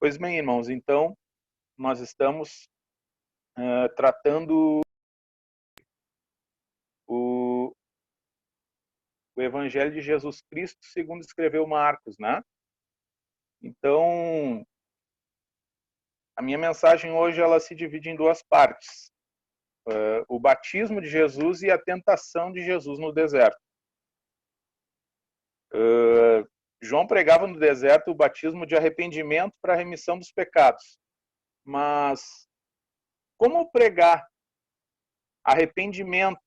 Pois bem, irmãos, então nós estamos tratando o Evangelho de Jesus Cristo segundo escreveu Marcos, né? Então, a minha mensagem hoje ela se divide em duas partes. O batismo de Jesus e a tentação de Jesus no deserto. João pregava no deserto o batismo de arrependimento para a remissão dos pecados. Mas como pregar arrependimento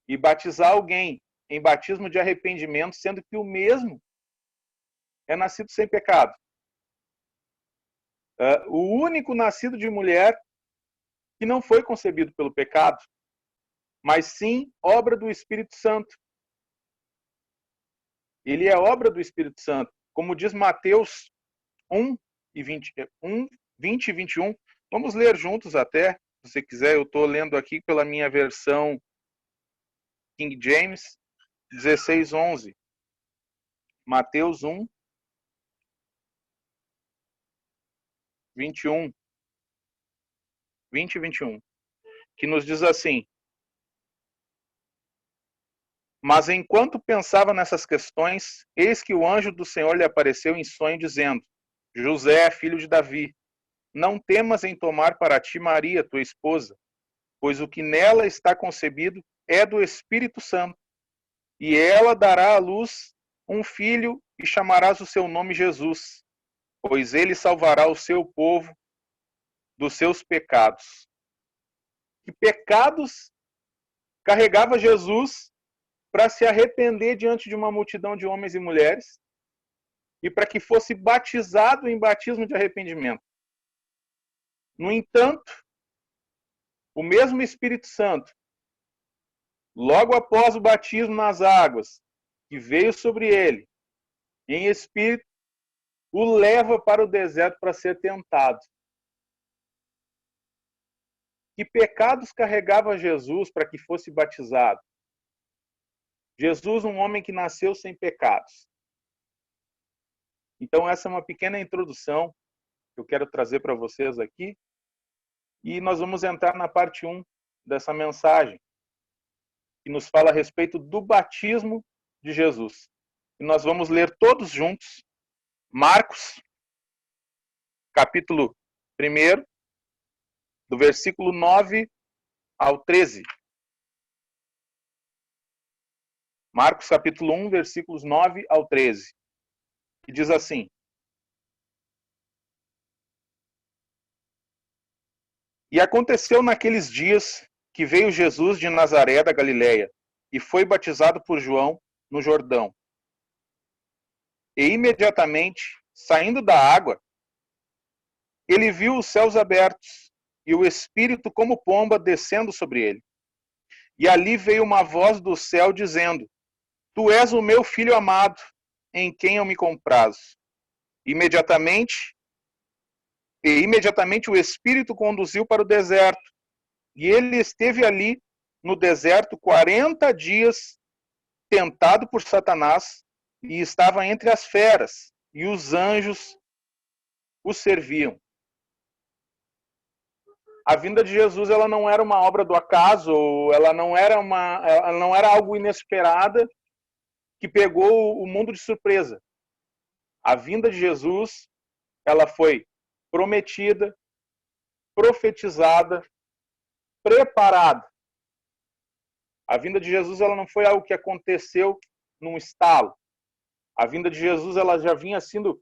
e batizar alguém em batismo de arrependimento, sendo que o mesmo é nascido sem pecado? O único nascido de mulher que não foi concebido pelo pecado, mas sim obra do Espírito Santo. Ele é obra do Espírito Santo. Como diz Mateus 1 e 20 e 21. Vamos ler juntos até, se você quiser. Eu estou lendo aqui pela minha versão King James, 16:11. Mateus 1, 21. 20 e 21. Que nos diz assim: Mas enquanto pensava nessas questões, eis que o anjo do Senhor lhe apareceu em sonho, dizendo: José, filho de Davi, não temas em tomar para ti Maria, tua esposa, pois o que nela está concebido é do Espírito Santo. E ela dará à luz um filho e chamarás o seu nome Jesus, pois ele salvará o seu povo dos seus pecados. Que pecados carregava Jesus para se arrepender diante de uma multidão de homens e mulheres e para que fosse batizado em batismo de arrependimento? No entanto, o mesmo Espírito Santo, logo após o batismo nas águas, que veio sobre ele, em espírito, o leva para o deserto para ser tentado. Que pecados carregava Jesus para que fosse batizado? Jesus, um homem que nasceu sem pecados. Então, essa é uma pequena introdução que eu quero trazer para vocês aqui. E nós vamos entrar na parte 1 dessa mensagem, que nos fala a respeito do batismo de Jesus. E nós vamos ler todos juntos Marcos, capítulo 1, do versículo 9 ao 13. Marcos, capítulo 1, versículos 9 ao 13. Que diz assim: E aconteceu naqueles dias que veio Jesus de Nazaré da Galileia e foi batizado por João no Jordão. E imediatamente, saindo da água, ele viu os céus abertos e o Espírito como pomba descendo sobre ele. E ali veio uma voz do céu dizendo: Tu és o meu filho amado, em quem eu me comprazo. Imediatamente o Espírito conduziu para o deserto. E ele esteve ali no deserto 40 dias, tentado por Satanás, e estava entre as feras, e os anjos o serviam. A vinda de Jesus, ela não era uma obra do acaso, ela não era algo inesperada que pegou o mundo de surpresa. A vinda de Jesus, ela foi prometida, profetizada, preparada. A vinda de Jesus, ela não foi algo que aconteceu num estalo. A vinda de Jesus, ela já vinha sendo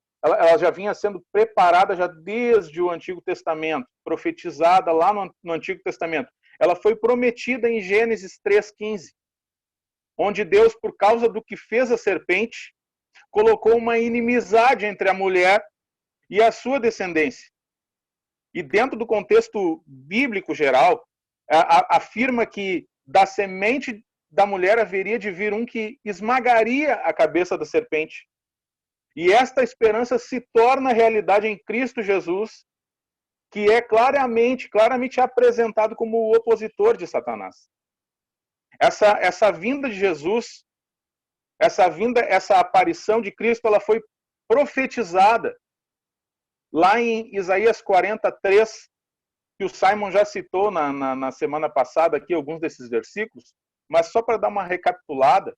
preparada já desde o Antigo Testamento, profetizada lá no Antigo Testamento. Ela foi prometida em Gênesis 3:15, onde Deus, por causa do que fez a serpente, colocou uma inimizade entre a mulher e a sua descendência. E dentro do contexto bíblico geral, afirma que da semente da mulher haveria de vir um que esmagaria a cabeça da serpente. E esta esperança se torna realidade em Cristo Jesus, que é claramente apresentado como o opositor de Satanás. Essa vinda de Jesus, essa aparição de Cristo, ela foi profetizada Lá em Isaías 43, que o Simon já citou na semana passada aqui, alguns desses versículos, mas só para dar uma recapitulada,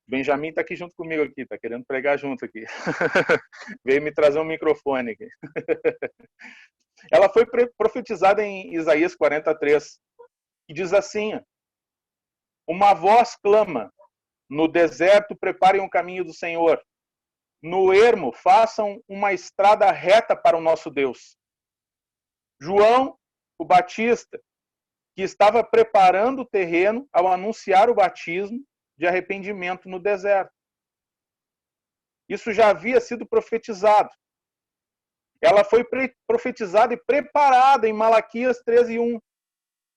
Benjamin está aqui junto comigo aqui, está querendo pregar junto aqui. Veio me trazer um microfone aqui. Ela foi profetizada em Isaías 43, que diz assim: uma voz clama, no deserto preparem o caminho do Senhor, no ermo façam uma estrada reta para o nosso Deus. João, o Batista, que estava preparando o terreno ao anunciar o batismo de arrependimento no deserto. Isso já havia sido profetizado. Ela foi profetizada e preparada em Malaquias 13:1,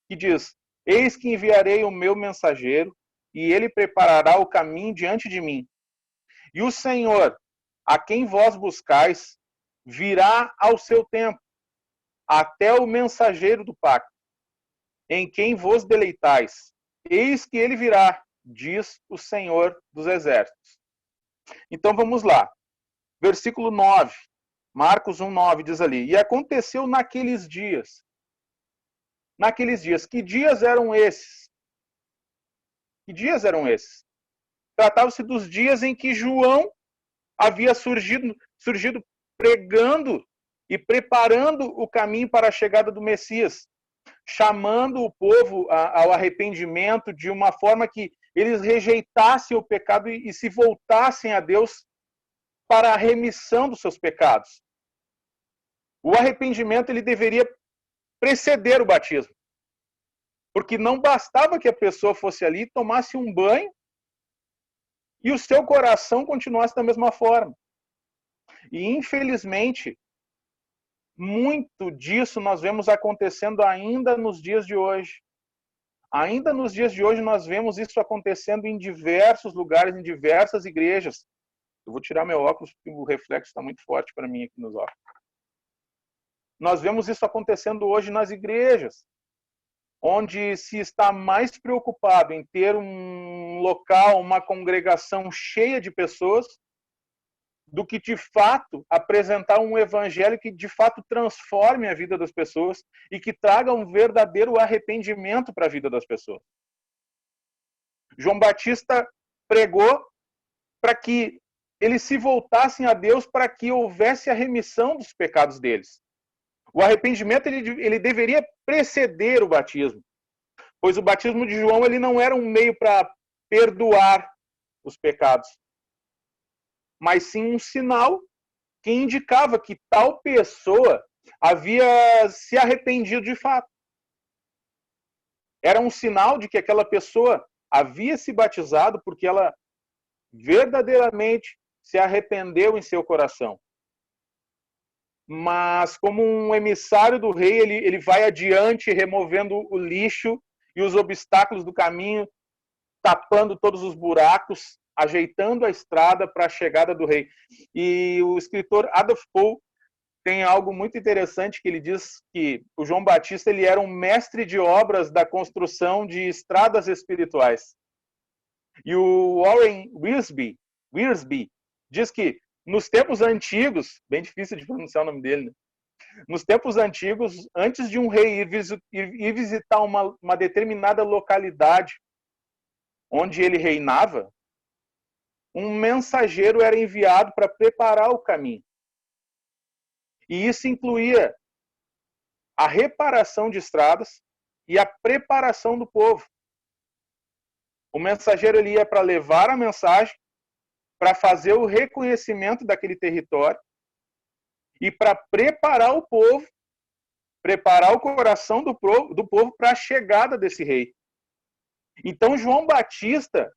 que diz: eis que enviarei o meu mensageiro, e ele preparará o caminho diante de mim. E o Senhor, a quem vós buscais, virá ao seu tempo, até o mensageiro do pacto, em quem vos deleitais. Eis que ele virá, diz o Senhor dos Exércitos. Então vamos lá. Versículo 9. Marcos 1:9 diz ali: e aconteceu naqueles dias. Naqueles dias. Que dias eram esses? Que dias eram esses? Tratava-se dos dias em que João havia surgido pregando e preparando o caminho para a chegada do Messias, chamando o povo ao arrependimento de uma forma que eles rejeitassem o pecado e se voltassem a Deus para a remissão dos seus pecados. O arrependimento ele deveria preceder o batismo, porque não bastava que a pessoa fosse ali, tomasse um banho e o seu coração continuasse da mesma forma. E infelizmente, muito disso nós vemos acontecendo ainda nos dias de hoje. Ainda nos dias de hoje nós vemos isso acontecendo em diversos lugares, em diversas igrejas. Eu vou tirar meu óculos porque o reflexo está muito forte para mim aqui nos óculos. Nós vemos isso acontecendo hoje nas igrejas, onde se está mais preocupado em ter um local, uma congregação cheia de pessoas, do que de fato apresentar um evangelho que de fato transforme a vida das pessoas e que traga um verdadeiro arrependimento para a vida das pessoas. João Batista pregou para que eles se voltassem a Deus, para que houvesse a remissão dos pecados deles. O arrependimento ele deveria preceder o batismo, pois o batismo de João ele não era um meio para perdoar os pecados, mas sim um sinal que indicava que tal pessoa havia se arrependido de fato. Era um sinal de que aquela pessoa havia se batizado porque ela verdadeiramente se arrependeu em seu coração. Mas como um emissário do rei, ele vai adiante removendo o lixo e os obstáculos do caminho, tapando todos os buracos, ajeitando a estrada para a chegada do rei. E o escritor Adolf Pohl tem algo muito interessante, que ele diz que o João Batista ele era um mestre de obras da construção de estradas espirituais. E o Warren Wiersbe diz que nos tempos antigos, bem difícil de pronunciar o nome dele, né? Nos tempos antigos, antes de um rei ir visitar uma determinada localidade onde ele reinava, um mensageiro era enviado para preparar o caminho. E isso incluía a reparação de estradas e a preparação do povo. O mensageiro ele ia para levar a mensagem, para fazer o reconhecimento daquele território e para preparar o povo, preparar o coração do povo para a chegada desse rei. Então, João Batista,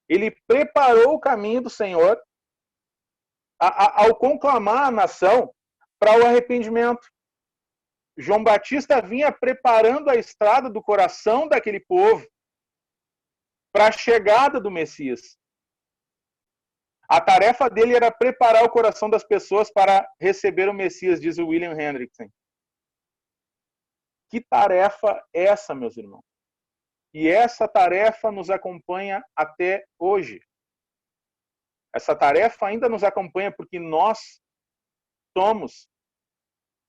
ele preparou o caminho do Senhor ao conclamar a nação para o arrependimento. João Batista vinha preparando a estrada do coração daquele povo para a chegada do Messias. A tarefa dele era preparar o coração das pessoas para receber o Messias, diz o William Hendrickson. Que tarefa é essa, meus irmãos? E essa tarefa nos acompanha até hoje. Essa tarefa ainda nos acompanha porque nós somos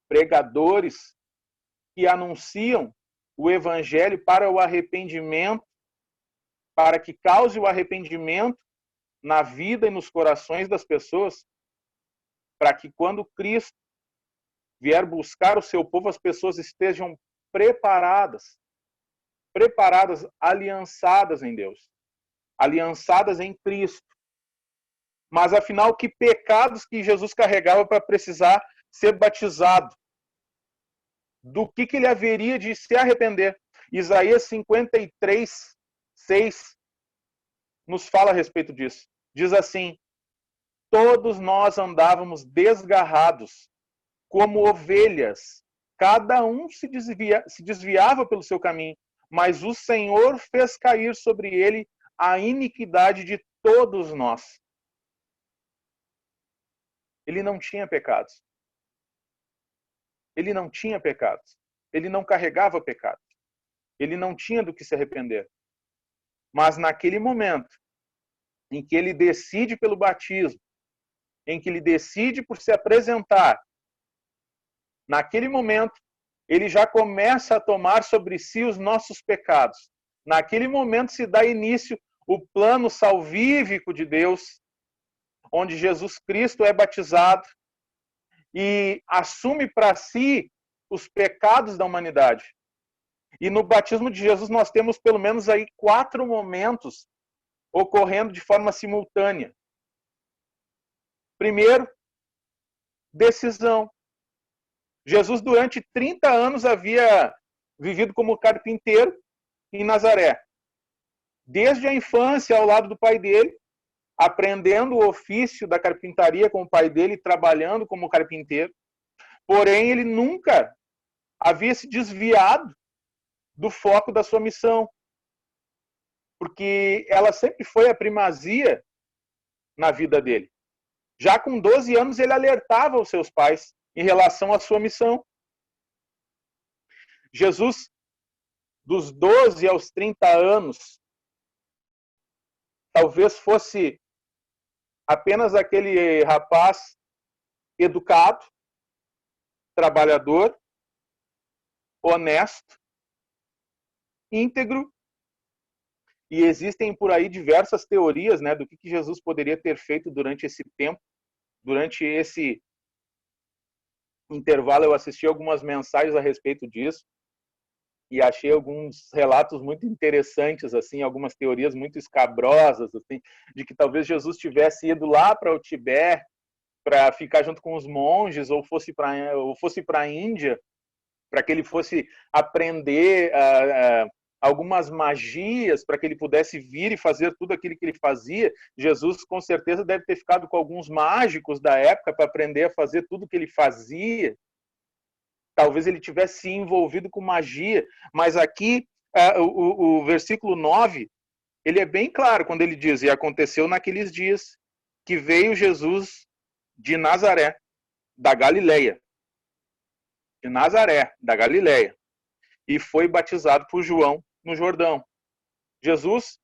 pregadores que anunciam o evangelho para o arrependimento, para que cause o arrependimento na vida e nos corações das pessoas, para que quando Cristo vier buscar o seu povo, as pessoas estejam preparadas, aliançadas em Deus, aliançadas em Cristo. Mas afinal, que pecados que Jesus carregava para precisar ser batizado? Do que ele haveria de se arrepender? Isaías 53, 6 nos fala a respeito disso. Diz assim: todos nós andávamos desgarrados, como ovelhas. Cada um se desviava pelo seu caminho, mas o Senhor fez cair sobre ele a iniquidade de todos nós. Ele não tinha pecados. Ele não tinha pecados. Ele não carregava pecados. Ele não tinha do que se arrepender. Mas naquele momento em que ele decide pelo batismo, em que ele decide por se apresentar, naquele momento ele já começa a tomar sobre si os nossos pecados. Naquele momento se dá início o plano salvífico de Deus, onde Jesus Cristo é batizado e assume para si os pecados da humanidade. E no batismo de Jesus nós temos pelo menos aí 4 momentos ocorrendo de forma simultânea. Primeiro, decisão. Jesus durante 30 anos havia vivido como carpinteiro em Nazaré. Desde a infância ao lado do pai dele, aprendendo o ofício da carpintaria com o pai dele, trabalhando como carpinteiro. Porém, ele nunca havia se desviado do foco da sua missão, porque ela sempre foi a primazia na vida dele. Já com 12 anos, ele alertava os seus pais em relação à sua missão. Jesus, dos 12 aos 30 anos, talvez fosse apenas aquele rapaz educado, trabalhador, honesto, íntegro. E existem por aí diversas teorias, né, do que Jesus poderia ter feito durante esse tempo. Durante esse intervalo eu assisti algumas mensagens a respeito disso e achei alguns relatos muito interessantes, assim, algumas teorias muito escabrosas, assim, de que talvez Jesus tivesse ido lá para o Tibete para ficar junto com os monges, ou fosse para a Índia, para que ele fosse aprender algumas magias, para que ele pudesse vir e fazer tudo aquilo que ele fazia. Jesus, com certeza, deve ter ficado com alguns mágicos da época para aprender a fazer tudo o que ele fazia. Talvez ele tivesse se envolvido com magia, mas aqui o versículo 9, ele é bem claro quando ele diz: e aconteceu naqueles dias que veio Jesus de Nazaré, da Galileia. De Nazaré, da Galileia. E foi batizado por João no Jordão. Jesus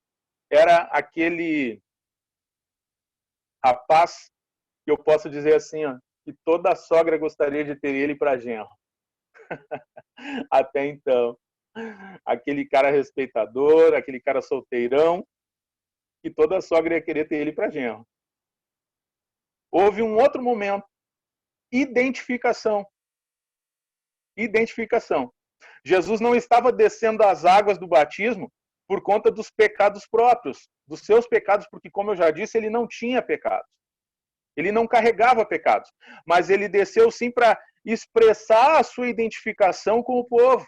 era aquele rapaz que eu posso dizer assim, ó, que toda sogra gostaria de ter ele para genro. Até então. Aquele cara respeitador, aquele cara solteirão, que toda sogra ia querer ter ele para genro. Houve um outro momento. Identificação. Identificação. Jesus não estava descendo as águas do batismo por conta dos pecados próprios, dos seus pecados, porque, como eu já disse, ele não tinha pecados. Ele não carregava pecados. Mas ele desceu sim para expressar a sua identificação com o povo.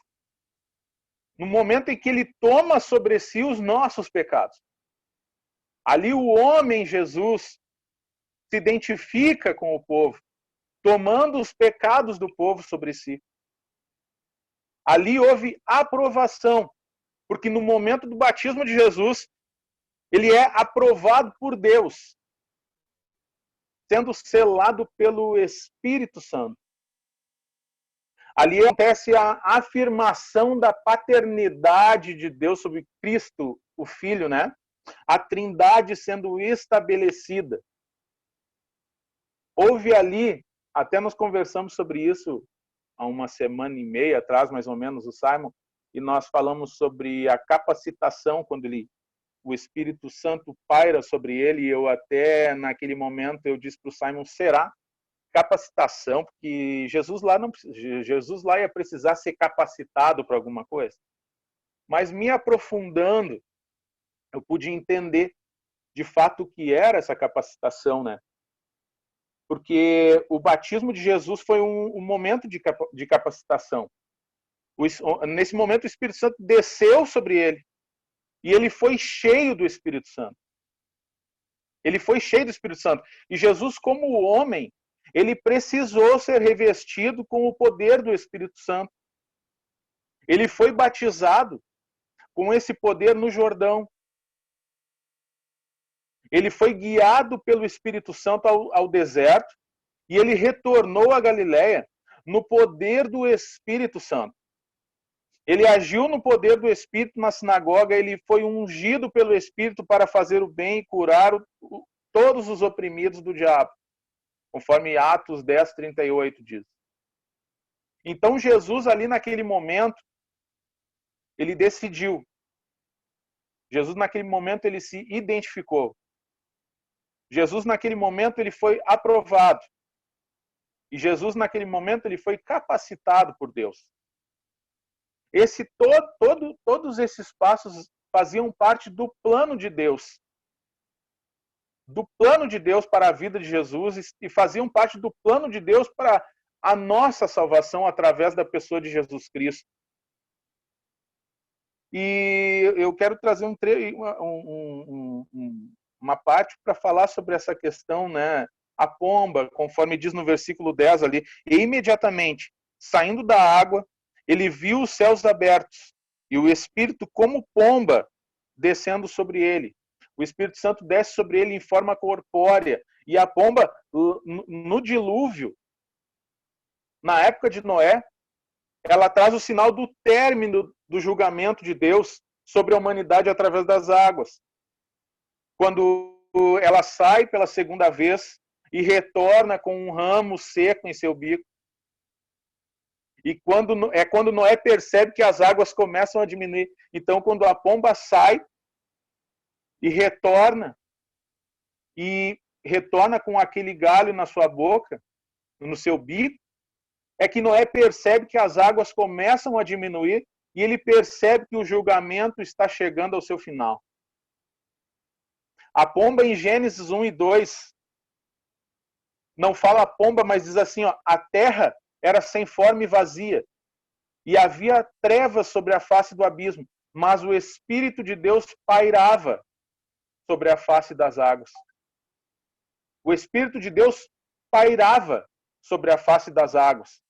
No momento em que ele toma sobre si os nossos pecados. Ali o homem Jesus se identifica com o povo, tomando os pecados do povo sobre si. Ali houve aprovação, porque no momento do batismo de Jesus, ele é aprovado por Deus, sendo selado pelo Espírito Santo. Ali acontece a afirmação da paternidade de Deus sobre Cristo, o Filho, né? A Trindade sendo estabelecida. Houve ali até nós conversamos sobre isso há uma semana e meia atrás, mais ou menos, o Simon, e nós falamos sobre a capacitação, quando o Espírito Santo paira sobre ele, e eu até, naquele momento, eu disse para o Simon, será capacitação? Porque Jesus lá ia precisar ser capacitado para alguma coisa. Mas me aprofundando, eu pude entender de fato o que era essa capacitação, né? Porque o batismo de Jesus foi um momento de capacitação. Nesse momento, o Espírito Santo desceu sobre ele e ele foi cheio do Espírito Santo. Ele foi cheio do Espírito Santo. E Jesus, como homem, ele precisou ser revestido com o poder do Espírito Santo. Ele foi batizado com esse poder no Jordão. Ele foi guiado pelo Espírito Santo ao deserto e ele retornou à Galiléia no poder do Espírito Santo. Ele agiu no poder do Espírito na sinagoga, ele foi ungido pelo Espírito para fazer o bem e curar todos os oprimidos do diabo, conforme Atos 10, 38 diz. Então Jesus ali naquele momento, ele decidiu. Jesus naquele momento ele se identificou. Jesus naquele momento ele foi aprovado. E Jesus naquele momento ele foi capacitado por Deus. Todos esses passos faziam parte do plano de Deus. Do plano de Deus para a vida de Jesus e faziam parte do plano de Deus para a nossa salvação através da pessoa de Jesus Cristo. E eu quero trazer uma parte para falar sobre essa questão, né? A pomba, conforme diz no versículo 10 ali, e imediatamente, saindo da água, ele viu os céus abertos e o Espírito como pomba descendo sobre ele. O Espírito Santo desce sobre ele em forma corpórea. E a pomba, no dilúvio, na época de Noé, ela traz o sinal do término do julgamento de Deus sobre a humanidade através das águas. Quando ela sai pela segunda vez e retorna com um ramo seco em seu bico. E quando Noé percebe que as águas começam a diminuir. Então, quando a pomba sai e retorna com aquele galho na sua boca, no seu bico, é que Noé percebe que as águas começam a diminuir e ele percebe que o julgamento está chegando ao seu final. A pomba em Gênesis 1 e 2 não fala a pomba, mas diz assim, ó, a terra era sem forma e vazia, e havia trevas sobre a face do abismo, mas o Espírito de Deus pairava sobre a face das águas. O Espírito de Deus pairava sobre a face das águas.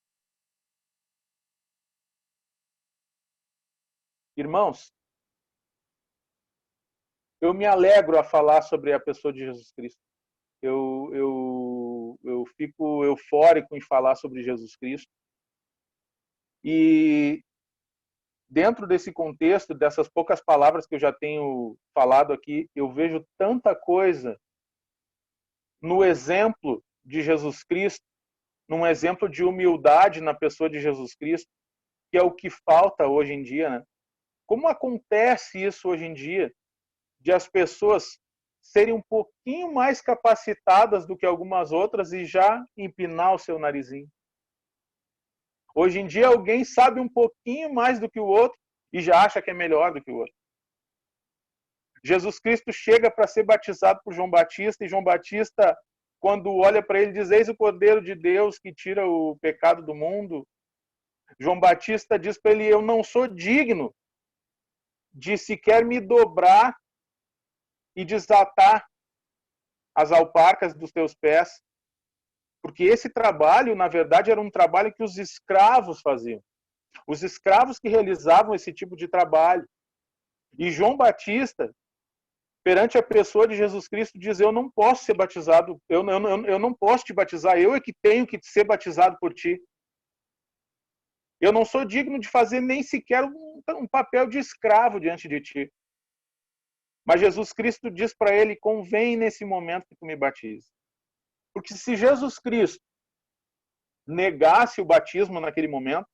Irmãos, eu me alegro a falar sobre a pessoa de Jesus Cristo. Eu fico eufórico em falar sobre Jesus Cristo. E dentro desse contexto, dessas poucas palavras que eu já tenho falado aqui, eu vejo tanta coisa no exemplo de Jesus Cristo, num exemplo de humildade na pessoa de Jesus Cristo, que é o que falta hoje em dia, né? Como acontece isso hoje em dia, de as pessoas serem um pouquinho mais capacitadas do que algumas outras e já empinar o seu narizinho? Hoje em dia alguém sabe um pouquinho mais do que o outro e já acha que é melhor do que o outro. Jesus Cristo chega para ser batizado por João Batista e João Batista, quando olha para ele, diz, eis o Cordeiro de Deus que tira o pecado do mundo. João Batista diz para ele, eu não sou digno de sequer me dobrar e desatar as alparcas dos teus pés. Porque esse trabalho, na verdade, era um trabalho que os escravos faziam. Os escravos que realizavam esse tipo de trabalho. E João Batista, perante a pessoa de Jesus Cristo, diz, eu não posso ser batizado, eu não posso te batizar, eu é que tenho que ser batizado por ti. Eu não sou digno de fazer nem sequer um papel de escravo diante de ti. Mas Jesus Cristo diz para ele, convém nesse momento que tu me batizes. Porque se Jesus Cristo negasse o batismo naquele momento,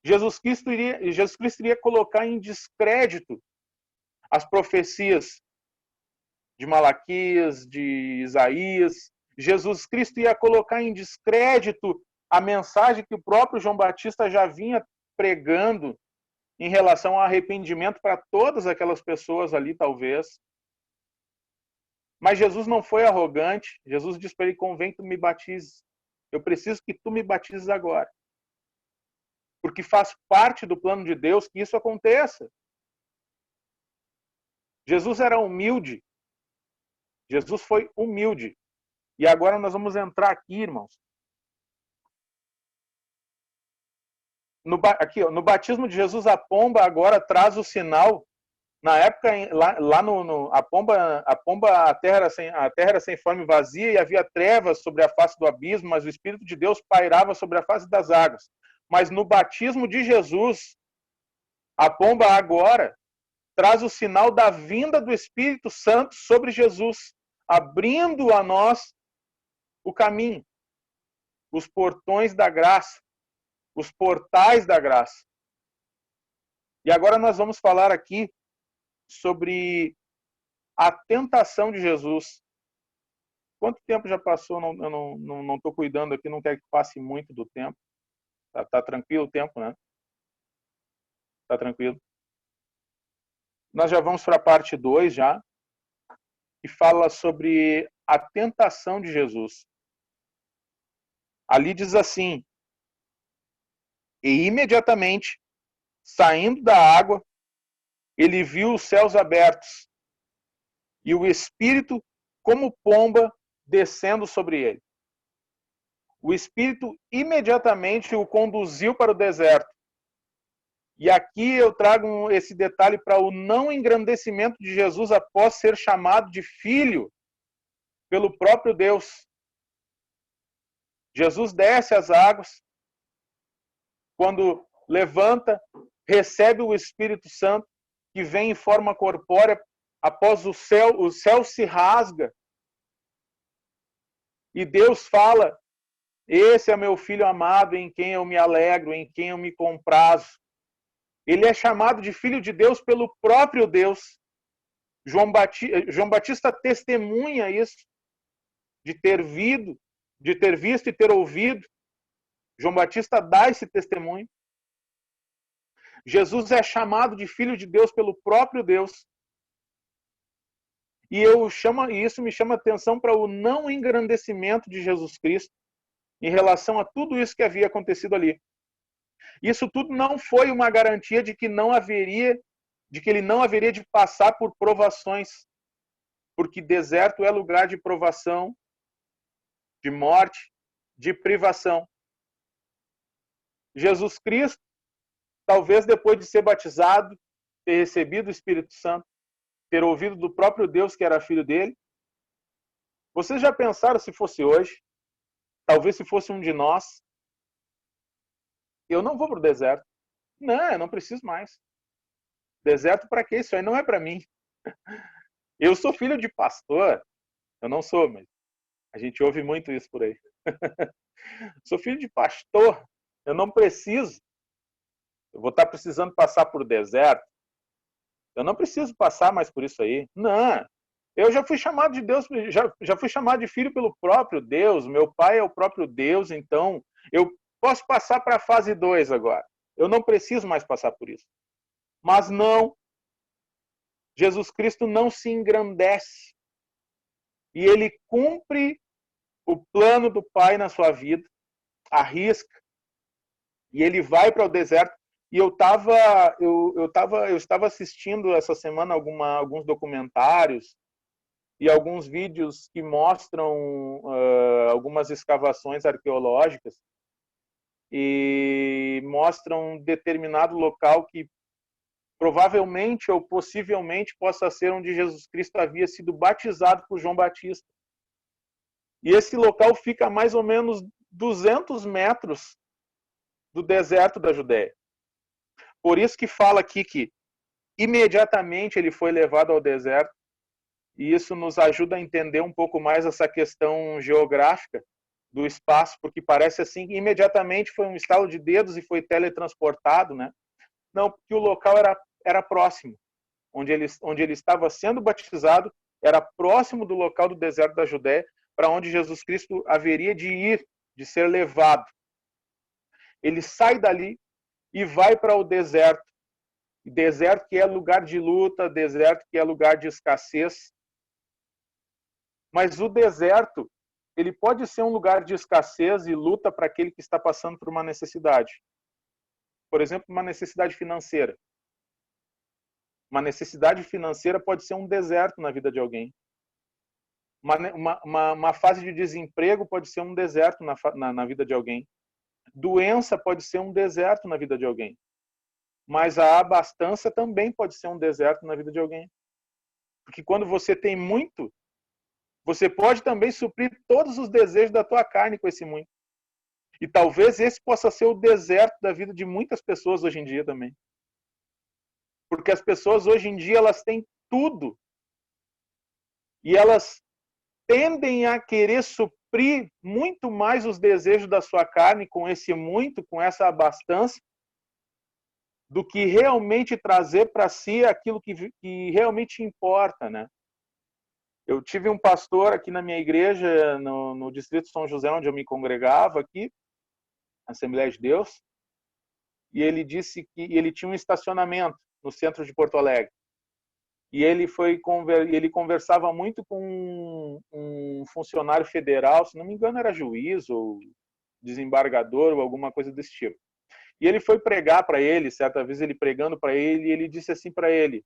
Jesus Cristo iria colocar em descrédito as profecias de Malaquias, de Isaías. Jesus Cristo ia colocar em descrédito a mensagem que o próprio João Batista já vinha pregando em relação ao arrependimento para todas aquelas pessoas ali, talvez. Mas Jesus não foi arrogante. Jesus disse para ele: convém que tu me batizes. Eu preciso que tu me batizes agora. Porque faz parte do plano de Deus que isso aconteça. Jesus era humilde. Jesus foi humilde. E agora nós vamos entrar aqui, irmãos. No batismo de Jesus, a pomba agora traz o sinal. Na época, a pomba, a terra era sem forma e vazia, e havia trevas sobre a face do abismo, mas o Espírito de Deus pairava sobre a face das águas. Mas no batismo de Jesus, a pomba agora traz o sinal da vinda do Espírito Santo sobre Jesus, abrindo a nós o caminho, os portões da graça, os portais da graça. E agora nós vamos falar aqui sobre a tentação de Jesus. Quanto tempo já passou? Eu não estou cuidando aqui, não quero que passe muito do tempo. Tá tranquilo o tempo, né? Tá tranquilo. Nós já vamos para a parte 2 já, que fala sobre a tentação de Jesus. Ali diz assim: e imediatamente, saindo da água, ele viu os céus abertos e o Espírito, como pomba, descendo sobre ele. O Espírito imediatamente o conduziu para o deserto. E aqui eu trago esse detalhe para o não engrandecimento de Jesus após ser chamado de filho pelo próprio Deus. Jesus desce as águas, quando levanta, recebe o Espírito Santo, que vem em forma corpórea. Após o céu se rasga. E Deus fala: esse é meu filho amado, em quem eu me alegro, em quem eu me comprazo. Ele é chamado de filho de Deus pelo próprio Deus. João Batista testemunha isso, de ter visto e ter ouvido. João Batista dá esse testemunho. Jesus é chamado de filho de Deus pelo próprio Deus. E isso me chama atenção para o não engrandecimento de Jesus Cristo em relação a tudo isso que havia acontecido ali. Isso tudo não foi uma garantia de que ele não haveria de passar por provações, porque deserto é lugar de provação, de morte, de privação. Jesus Cristo, talvez depois de ser batizado, ter recebido o Espírito Santo, ter ouvido do próprio Deus que era filho dele. Vocês já pensaram se fosse hoje? Talvez se fosse um de nós. Eu não vou para o deserto. Não, eu não preciso mais. Deserto para quê? Isso aí não é para mim. Eu sou filho de pastor. Eu não sou, mas a gente ouve muito isso por aí. Sou filho de pastor. Eu não preciso. Eu vou estar precisando passar por deserto. Eu não preciso passar mais por isso aí. Não. Eu já fui chamado de Deus, já fui chamado de filho pelo próprio Deus. Meu pai é o próprio Deus, então eu posso passar para a fase 2 agora. Eu não preciso mais passar por isso. Mas não. Jesus Cristo não se engrandece. E ele cumpre o plano do Pai na sua vida, arrisca, e ele vai para o deserto. E eu estava assistindo essa semana alguns documentários e alguns vídeos que mostram algumas escavações arqueológicas e mostram um determinado local que provavelmente ou possivelmente possa ser onde Jesus Cristo havia sido batizado por João Batista. E esse local fica a mais ou menos 200 metros do deserto da Judéia. Por isso que fala aqui que imediatamente ele foi levado ao deserto, e isso nos ajuda a entender um pouco mais essa questão geográfica do espaço, porque parece assim que imediatamente foi um estalo de dedos e foi teletransportado, né? Não, porque o local era próximo. Onde ele estava sendo batizado era próximo do local do deserto da Judéia, para onde Jesus Cristo haveria de ir, de ser levado. Ele sai dali e vai para o deserto. Deserto que é lugar de luta, deserto que é lugar de escassez. Mas o deserto, ele pode ser um lugar de escassez e luta para aquele que está passando por uma necessidade. Por exemplo, uma necessidade financeira. Uma necessidade financeira pode ser um deserto na vida de alguém. Uma fase de desemprego pode ser um deserto na vida de alguém. Doença pode ser um deserto na vida de alguém. Mas a abastança também pode ser um deserto na vida de alguém. Porque quando você tem muito, você pode também suprir todos os desejos da tua carne com esse muito. E talvez esse possa ser o deserto da vida de muitas pessoas hoje em dia também. Porque as pessoas hoje em dia, elas têm tudo. E elas tendem a querer suprir muito mais os desejos da sua carne com esse muito, com essa abastança, do que realmente trazer para si aquilo que realmente importa, né? Eu tive um pastor aqui na minha igreja, no Distrito São José, onde eu me congregava aqui, Assembleia de Deus, e ele disse que ele tinha um estacionamento no centro de Porto Alegre. E ele conversava muito com um funcionário federal, se não me engano era juiz ou desembargador ou alguma coisa desse tipo. E ele foi pregar para ele, certa vez ele pregando para ele, e ele disse assim para ele: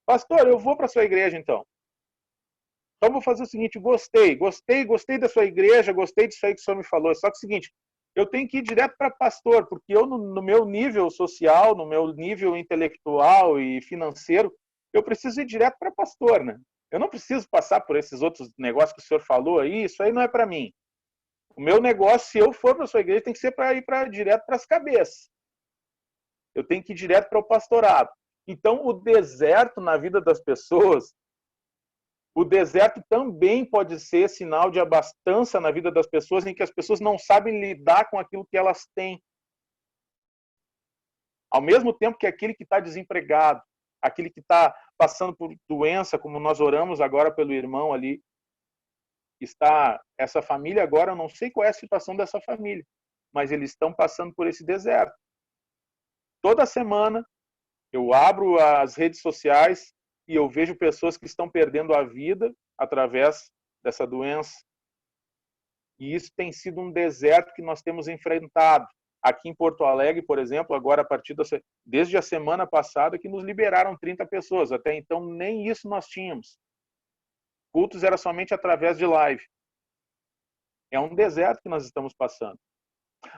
pastor, eu vou para sua igreja então. Então vou fazer o seguinte, gostei da sua igreja, gostei disso aí que o senhor me falou. Só que é o seguinte, eu tenho que ir direto para pastor, porque eu, no meu nível social, no meu nível intelectual e financeiro, eu preciso ir direto para pastor, né? Eu não preciso passar por esses outros negócios que o senhor falou aí, isso aí não é para mim. O meu negócio, se eu for para a sua igreja, tem que ser para ir direto para as cabeças. Eu tenho que ir direto para o pastorado. Então, o deserto na vida das pessoas, o deserto também pode ser sinal de abastança na vida das pessoas, em que as pessoas não sabem lidar com aquilo que elas têm. Ao mesmo tempo que aquele que está desempregado, aquele que está passando por doença, como nós oramos agora pelo irmão ali, essa família agora, eu não sei qual é a situação dessa família, mas eles estão passando por esse deserto. Toda semana eu abro as redes sociais e eu vejo pessoas que estão perdendo a vida através dessa doença. E isso tem sido um deserto que nós temos enfrentado. Aqui em Porto Alegre, por exemplo, agora desde a semana passada que nos liberaram 30 pessoas. Até então nem isso nós tínhamos. Cultos era somente através de live. É um deserto que nós estamos passando.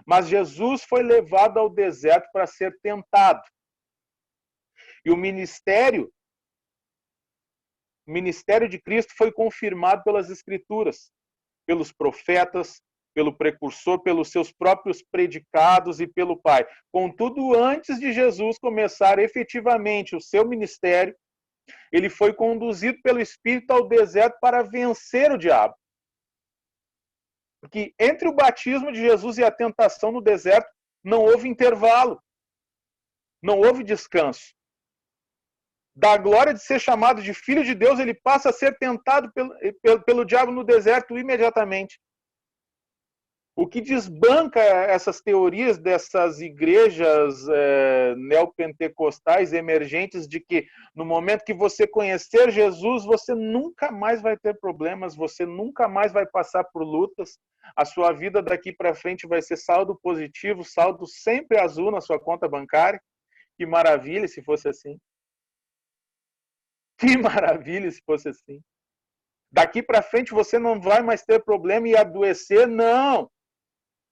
Mas Jesus foi levado ao deserto para ser tentado. E o ministério de Cristo foi confirmado pelas Escrituras, pelos profetas, pelo precursor, pelos seus próprios predicados e pelo Pai. Contudo, antes de Jesus começar efetivamente o seu ministério, ele foi conduzido pelo Espírito ao deserto para vencer o diabo. Porque entre o batismo de Jesus e a tentação no deserto, não houve intervalo, não houve descanso. Da glória de ser chamado de filho de Deus, ele passa a ser tentado pelo diabo no deserto imediatamente. O que desbanca essas teorias dessas igrejas neopentecostais emergentes de que no momento que você conhecer Jesus, você nunca mais vai ter problemas, você nunca mais vai passar por lutas, a sua vida daqui para frente vai ser saldo positivo, saldo sempre azul na sua conta bancária. Que maravilha se fosse assim. Que maravilha se fosse assim. Daqui para frente você não vai mais ter problema e adoecer, não.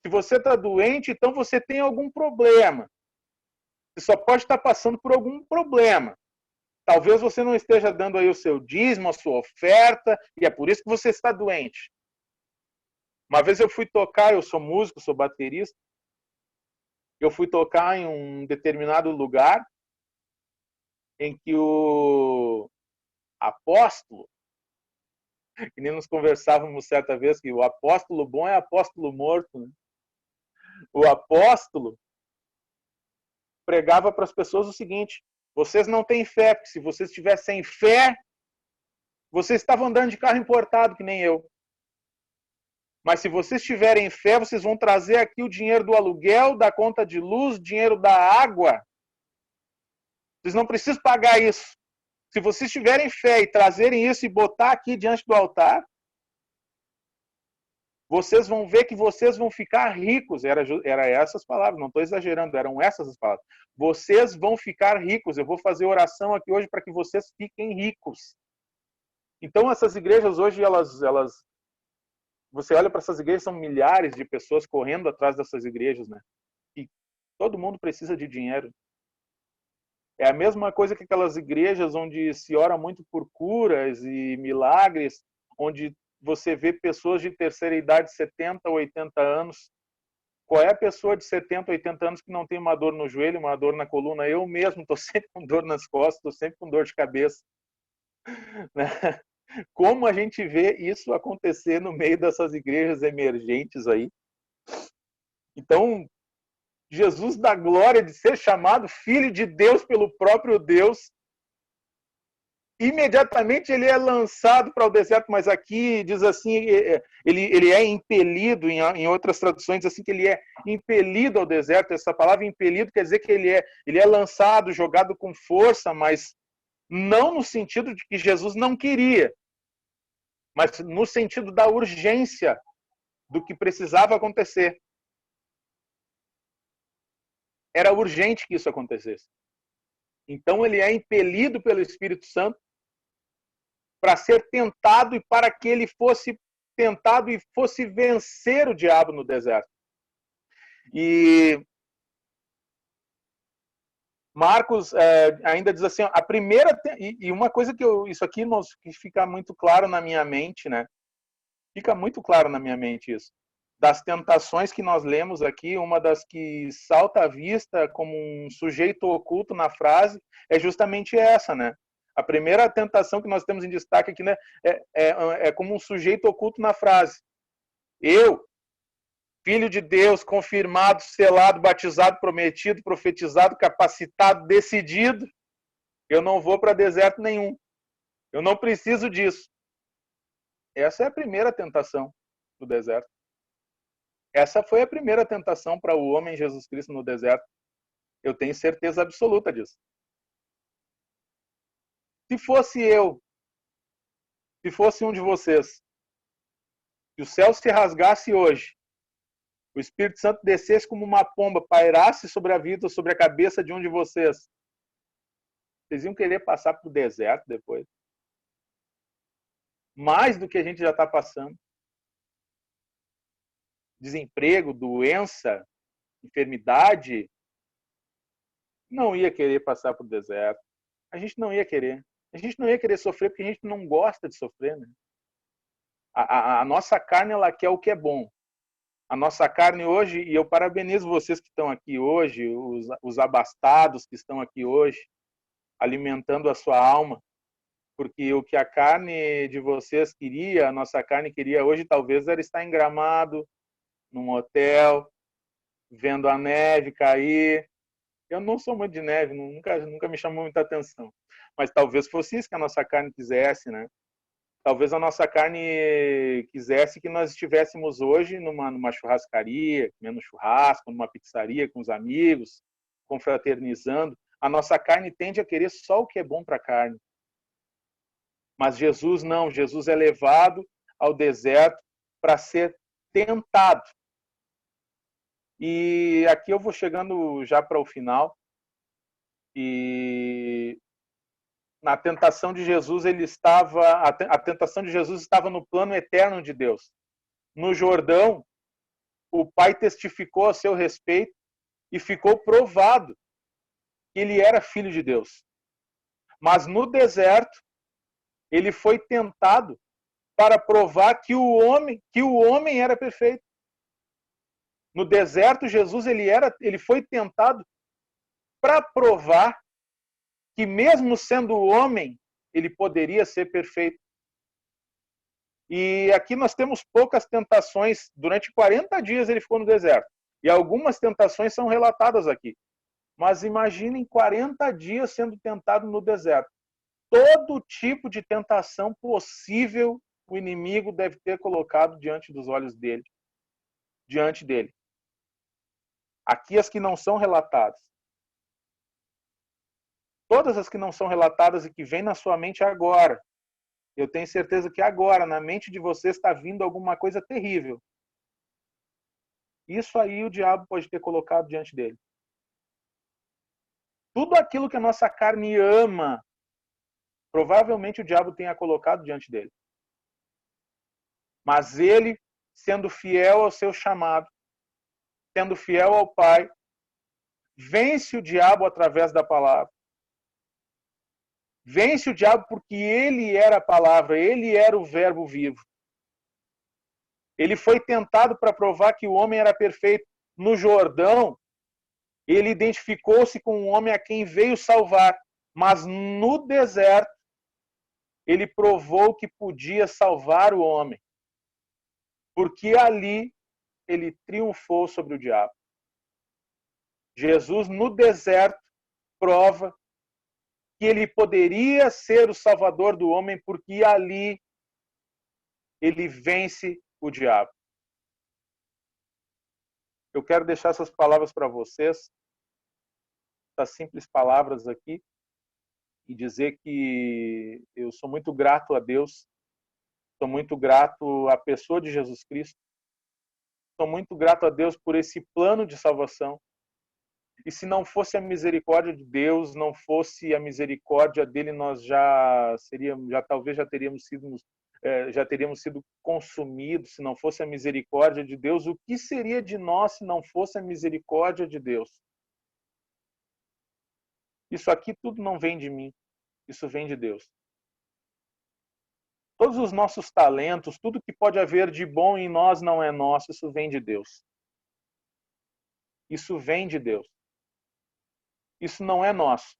Se você está doente, então você tem algum problema. Você só pode estar passando por algum problema. Talvez você não esteja dando aí o seu dízimo, a sua oferta, e é por isso que você está doente. Uma vez eu fui tocar, eu sou músico, sou baterista, eu fui tocar em um determinado lugar em que o apóstolo Que nem nos conversávamos certa vez, que o apóstolo bom é apóstolo morto. Né? O apóstolo pregava para as pessoas o seguinte: vocês não têm fé, porque se vocês tivessem fé, vocês estavam andando de carro importado, que nem eu. Mas se vocês tiverem fé, vocês vão trazer aqui o dinheiro do aluguel, da conta de luz, dinheiro da água. Vocês não precisam pagar isso. Se vocês tiverem fé e trazerem isso e botar aqui diante do altar, vocês vão ver que vocês vão ficar ricos. Era essas palavras, não estou exagerando, eram essas as palavras. Vocês vão ficar ricos. Eu vou fazer oração aqui hoje para que vocês fiquem ricos. Então, essas igrejas hoje, você olha para essas igrejas, são milhares de pessoas correndo atrás dessas igrejas, né? E todo mundo precisa de dinheiro. É a mesma coisa que aquelas igrejas onde se ora muito por curas e milagres, onde você vê pessoas de terceira idade, 70, 80 anos. Qual é a pessoa de 70, 80 anos que não tem uma dor no joelho, uma dor na coluna? Eu mesmo estou sempre com dor nas costas, estou sempre com dor de cabeça. Como a gente vê isso acontecer no meio dessas igrejas emergentes aí? Então, Jesus dá glória de ser chamado Filho de Deus pelo próprio Deus. Imediatamente ele é lançado para o deserto, mas aqui diz assim, ele é impelido, em outras traduções, assim que ele é impelido ao deserto. Essa palavra impelido quer dizer que ele é lançado, jogado com força, mas não no sentido de que Jesus não queria, mas no sentido da urgência do que precisava acontecer. Era urgente que isso acontecesse. Então ele é impelido pelo Espírito Santo para ser tentado e para que ele fosse tentado e fosse vencer o diabo no deserto. E Marcos ainda diz assim, a primeira, e uma coisa isso aqui, irmãos, que fica muito claro na minha mente, né? Fica muito claro na minha mente isso. Das tentações que nós lemos aqui, uma das que salta à vista como um sujeito oculto na frase é justamente essa, né? A primeira tentação que nós temos em destaque aqui, né, é como um sujeito oculto na frase. Eu, Filho de Deus, confirmado, selado, batizado, prometido, profetizado, capacitado, decidido, eu não vou para deserto nenhum. Eu não preciso disso. Essa é a primeira tentação do deserto. Essa foi a primeira tentação para o homem Jesus Cristo no deserto. Eu tenho certeza absoluta disso. Se fosse eu, se fosse um de vocês, e o céu se rasgasse hoje, o Espírito Santo descesse como uma pomba, pairasse sobre a vida, sobre a cabeça de um de vocês, vocês iam querer passar para o deserto depois? Mais do que a gente já está passando. Desemprego, doença, enfermidade, não ia querer passar para o deserto. A gente não ia querer. A gente não ia querer sofrer porque a gente não gosta de sofrer, né? A nossa carne, ela quer o que é bom. A nossa carne hoje, e eu parabenizo vocês que estão aqui hoje, os abastados que estão aqui hoje, alimentando a sua alma, porque o que a carne de vocês queria, a nossa carne queria hoje, talvez era estar em Gramado, num hotel, vendo a neve cair. Eu não sou muito de neve, nunca me chamou muita atenção. Mas talvez fosse isso que a nossa carne quisesse, né? Talvez a nossa carne quisesse que nós estivéssemos hoje numa churrascaria, comendo churrasco, numa pizzaria com os amigos, confraternizando. A nossa carne tende a querer só o que é bom para a carne. Mas Jesus não, Jesus é levado ao deserto para ser tentado. E aqui eu vou chegando já para o final. E na tentação de Jesus, a tentação de Jesus estava no plano eterno de Deus. No Jordão, o Pai testificou a seu respeito e ficou provado que ele era filho de Deus. Mas no deserto, ele foi tentado para provar que o homem era perfeito. No deserto, Jesus ele foi tentado para provar que mesmo sendo homem, ele poderia ser perfeito. E aqui nós temos poucas tentações. Durante 40 dias ele ficou no deserto. E algumas tentações são relatadas aqui. Mas imaginem 40 dias sendo tentado no deserto. Todo tipo de tentação possível o inimigo deve ter colocado diante dos olhos dele, diante dele. Aqui as que não são relatadas. Todas as que não são relatadas e que vêm na sua mente agora. Eu tenho certeza que agora, na mente de você, está vindo alguma coisa terrível. Isso aí o diabo pode ter colocado diante dele. Tudo aquilo que a nossa carne ama, provavelmente o diabo tenha colocado diante dele. Mas ele, sendo fiel ao seu chamado, sendo fiel ao Pai, vence o diabo através da palavra. Vence o diabo porque ele era a palavra, ele era o verbo vivo. Ele foi tentado para provar que o homem era perfeito. No Jordão, ele identificou-se com um homem a quem veio salvar. Mas no deserto, ele provou que podia salvar o homem. Porque ali ele triunfou sobre o diabo. Jesus, no deserto, prova que ele poderia ser o salvador do homem, porque ali ele vence o diabo. Eu quero deixar essas palavras para vocês, essas simples palavras aqui, e dizer que eu sou muito grato a Deus, sou muito grato à pessoa de Jesus Cristo, sou muito grato a Deus por esse plano de salvação. E se não fosse a misericórdia de Deus, não fosse a misericórdia dele, nós talvez já teríamos sido consumidos. Se não fosse a misericórdia de Deus, o que seria de nós se não fosse a misericórdia de Deus? Isso aqui tudo não vem de mim, isso vem de Deus. Todos os nossos talentos, tudo que pode haver de bom em nós não é nosso, isso vem de Deus. Isso vem de Deus. Isso não é nosso.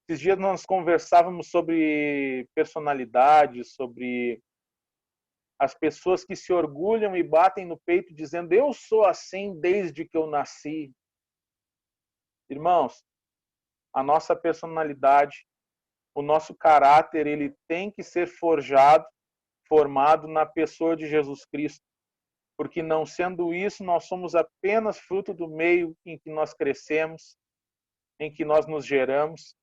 Esses dias nós conversávamos sobre personalidade, sobre as pessoas que se orgulham e batem no peito dizendo: eu sou assim desde que eu nasci. Irmãos, a nossa personalidade, o nosso caráter, ele tem que ser formado na pessoa de Jesus Cristo. Porque não sendo isso, nós somos apenas fruto do meio em que nós crescemos, em que nós nos geramos,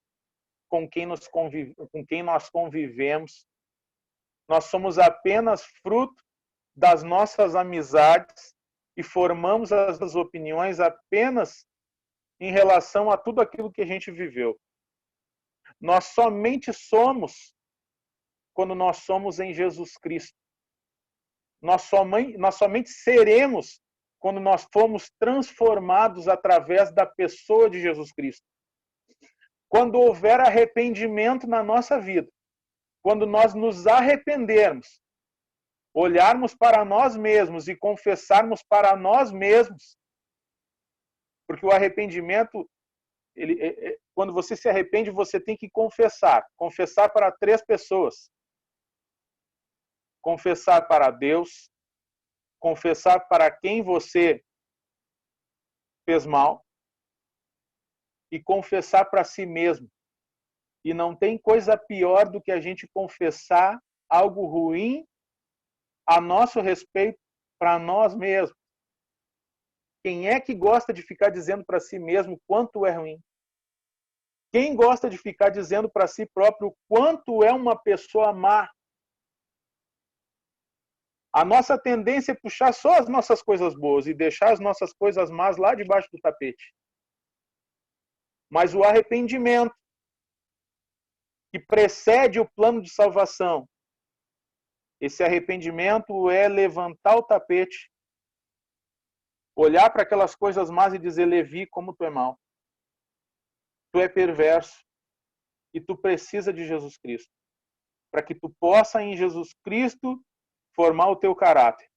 com quem nós convivemos. Nós somos apenas fruto das nossas amizades e formamos as opiniões apenas em relação a tudo aquilo que a gente viveu. Nós somente somos quando nós somos em Jesus Cristo. Nós somente seremos quando nós fomos transformados através da pessoa de Jesus Cristo. Quando houver arrependimento na nossa vida, quando nós nos arrependermos, olharmos para nós mesmos e confessarmos para nós mesmos, porque o arrependimento, quando você se arrepende, você tem que confessar para 3 pessoas. Confessar para Deus, confessar para quem você fez mal e confessar para si mesmo. E não tem coisa pior do que a gente confessar algo ruim a nosso respeito para nós mesmos. Quem é que gosta de ficar dizendo para si mesmo quanto é ruim? Quem gosta de ficar dizendo para si próprio quanto é uma pessoa má? A nossa tendência é puxar só as nossas coisas boas e deixar as nossas coisas más lá debaixo do tapete. Mas o arrependimento que precede o plano de salvação, esse arrependimento é levantar o tapete, olhar para aquelas coisas más e dizer: Levi, como tu é mau. Tu é perverso e tu precisa de Jesus Cristo. Para que tu possa em Jesus Cristo formar o teu caráter.